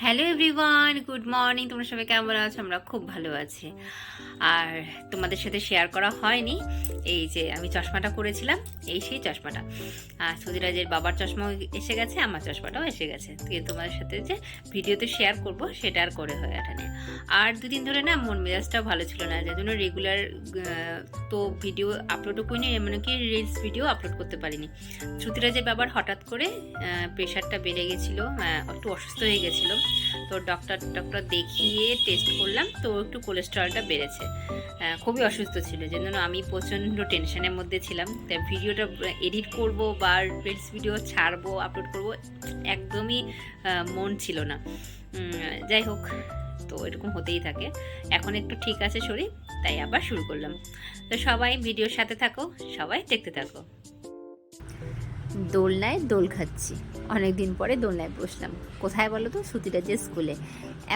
Hello everyone, good morning. তোমরা সবাই কেমন আছো? আমরা খুব ভালো আছি। আর তোমাদের সাথে শেয়ার করা হয়নি, এই যে আমি চশমাটা করেছিলাম, এই সেই চশমাটা। আর সুধীরাজের বাবার চশমাও এসে গেছে, আমার চশমাটাও এসে গেছে। কিন্তু তোমাদের সাথে যে ভিডিওতে শেয়ার করব সেটা আর করে হয়ে ওঠেনি। আর দুদিন ধরে না মন মেজাজটাও ভালো ছিল না, যার জন্য রেগুলার তো ভিডিও আপলোডও করিনি, এমনকি রিলস ভিডিও আপলোড করতে পারিনি। সুধীরাজের বাবার হঠাৎ করে প্রেশারটা বেড়ে গেছিলো, একটু অসুস্থ হয়ে গেছিলো। তো ডক্টর দেখিয়ে টেস্ট করলাম, তো একটু কোলেস্টেরলটা বেড়েছে। খুবই অসুস্থ ছিল, যে জন্য আমি প্রচণ্ড টেনশনের মধ্যে ছিলাম। তাই ভিডিওটা এডিট করব বা রিলস ভিডিও ছাড়বো, আপলোড করব, একদমই মন ছিল না। যাই হোক, তো এরকম হতেই থাকে। এখন একটু ঠিক আছে শরীর, তাই আবার শুরু করলাম। তো সবাই ভিডিওর সাথে থাকো, সবাই দেখতে থাকো। দোলনায় দোল খাচ্ছি, অনেকদিন পরে দোলনায় বসলাম। কোথায় বলো তো? সুতিরাজের স্কুলে।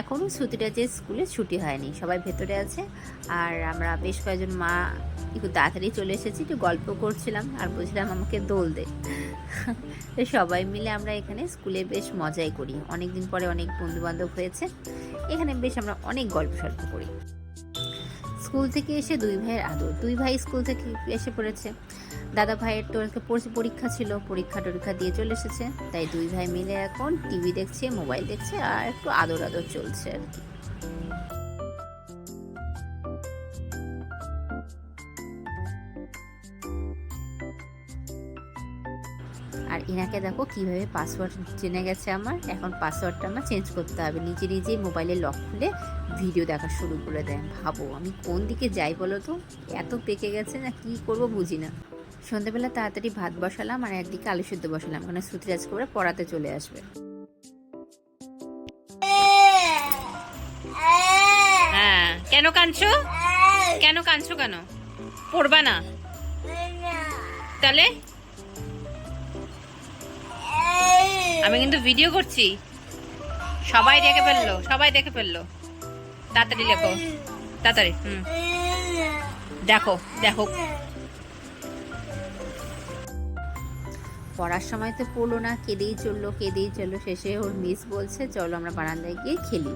এখনও সুতিরাজের স্কুলে ছুটি হয়নি, সবাই ভেতরে আছে। আর আমরা বেশ কয়েকজন মা একটু তাড়াতাড়ি চলে এসেছি, একটু গল্প করছিলাম আর বলছিলাম আমাকে দোল দে। তো সবাই মিলে আমরা এখানে স্কুলে বেশ মজাই করি। অনেক দিন পরে অনেক বন্ধুবান্ধব হয়েছে, এখানে বেশ আমরা অনেক গল্প সল্প করি। স্কুল থেকে এসে দুই ভাইয়ের আদর। দুই ভাই স্কুল থেকে এসে পড়েছে। দাদা ভাইয়ের তো পরীক্ষা ছিল, পরীক্ষা দিয়ে চলে এসেছে। তাই দুই ভাই মিলে এখন টিভি দেখছে, মোবাইল দেখছে, আর একটু আদর আদর চলছে আর কি। আর এনাকে দেখো কিভাবে পাসওয়ার্ড জেনে গেছে আমার। এখন পাসওয়ার্ডটা আমার চেঞ্জ করতে হবে। নিজে নিজেই মোবাইলে লক খুলে ভিডিও দেখা শুরু করে দেয়। ভাবো আমি কোন দিকে যাই বলো তো? এত পেকে গেছে না, কি করব বুঝি না। সন্ধ্যাবেলা তাড়াতাড়ি ভাত বসালাম আর একদিকে আলু সেদ্ধ বসালাম, কারণ সুতিরাজ করে পড়াতে চলে আসবে। হ্যাঁ, কেন কাঁদছো? কেন কাঁদছো? কেন পড়বা না? তাহলে আমি কিন্তু ভিডিও করছি, সবাই দেখে ফেললো। তাড়াতাড়ি লেখো, তাড়াতাড়ি। দেখো দেখো, পড়ার সময় তো পড়লো না, কেঁদেই চললো। শেষে ওর মিস বলছে চলো আমরা বারান্দায় গিয়ে খেলি।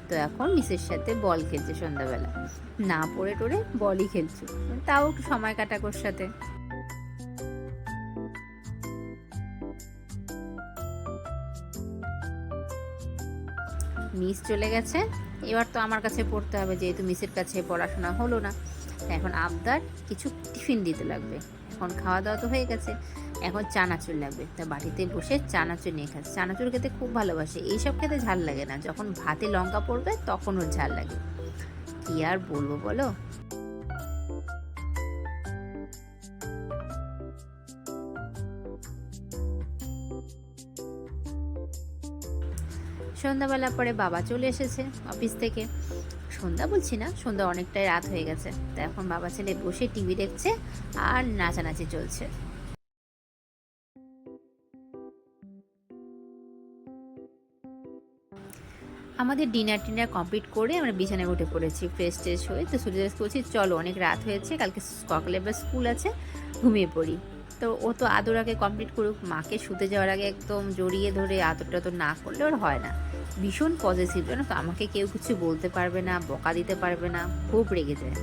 তো এখন মিসের সাথে বল খেলছে সন্ধ্যাবেলা। না পড়ে টড়ে বলই খেলছে, তাও একটু সময় কাটাক ওর সাথে। মিস চলে গেছে, এবার তো আমার কাছে পড়তে হবে, যেহেতু মিসের কাছে পড়াশোনা হলো না। এখন আবদার কিছু টিফিন দিতে লাগবে। এখন খাওয়া দাওয়া তো হয়ে গেছে, এখন চানাচুর লাগবে। তা বাড়িতে বসে চানাচুর নিয়ে খাচ্ছে। চানাচুর খেতে খুব ভালোবাসে, এইসব খেতে ঝাল লাগে না, যখন ভাতে লঙ্কা পড়বে তখন ওর ঝাল লাগে। কি আর বলবো বলো। সন্ধ্যাবেলা পরে বাবা চলে এসেছে অফিস থেকে। সন্ধ্যা বলছি না, সন্ধ্যা অনেকটাই রাত হয়ে গেছে। তা এখন বাবা ছেলে বসে টিভি দেখছে আর নাচানাচি চলছে। আমাদের ডিনার কমপ্লিট করে আমরা বিছানায় উঠে পড়েছি ফ্রেশ ট্রেশ হয়ে। তো সুরেশ বলছি চলো অনেক রাত হয়েছে, কালকে সকালে আবার স্কুল আছে, ঘুমিয়ে পড়ি। তো ও তো আদর আগে কমপ্লিট করুক। মাকে শুতে যাওয়ার আগে একদম জড়িয়ে ধরে আদরটা তো না করলে ওর হয় না। ভীষণ পজিটিভ, জানো তো, আমাকে কেউ কিছু বলতে পারবে না, বকা দিতে পারবে না, খুব রেগে যায়।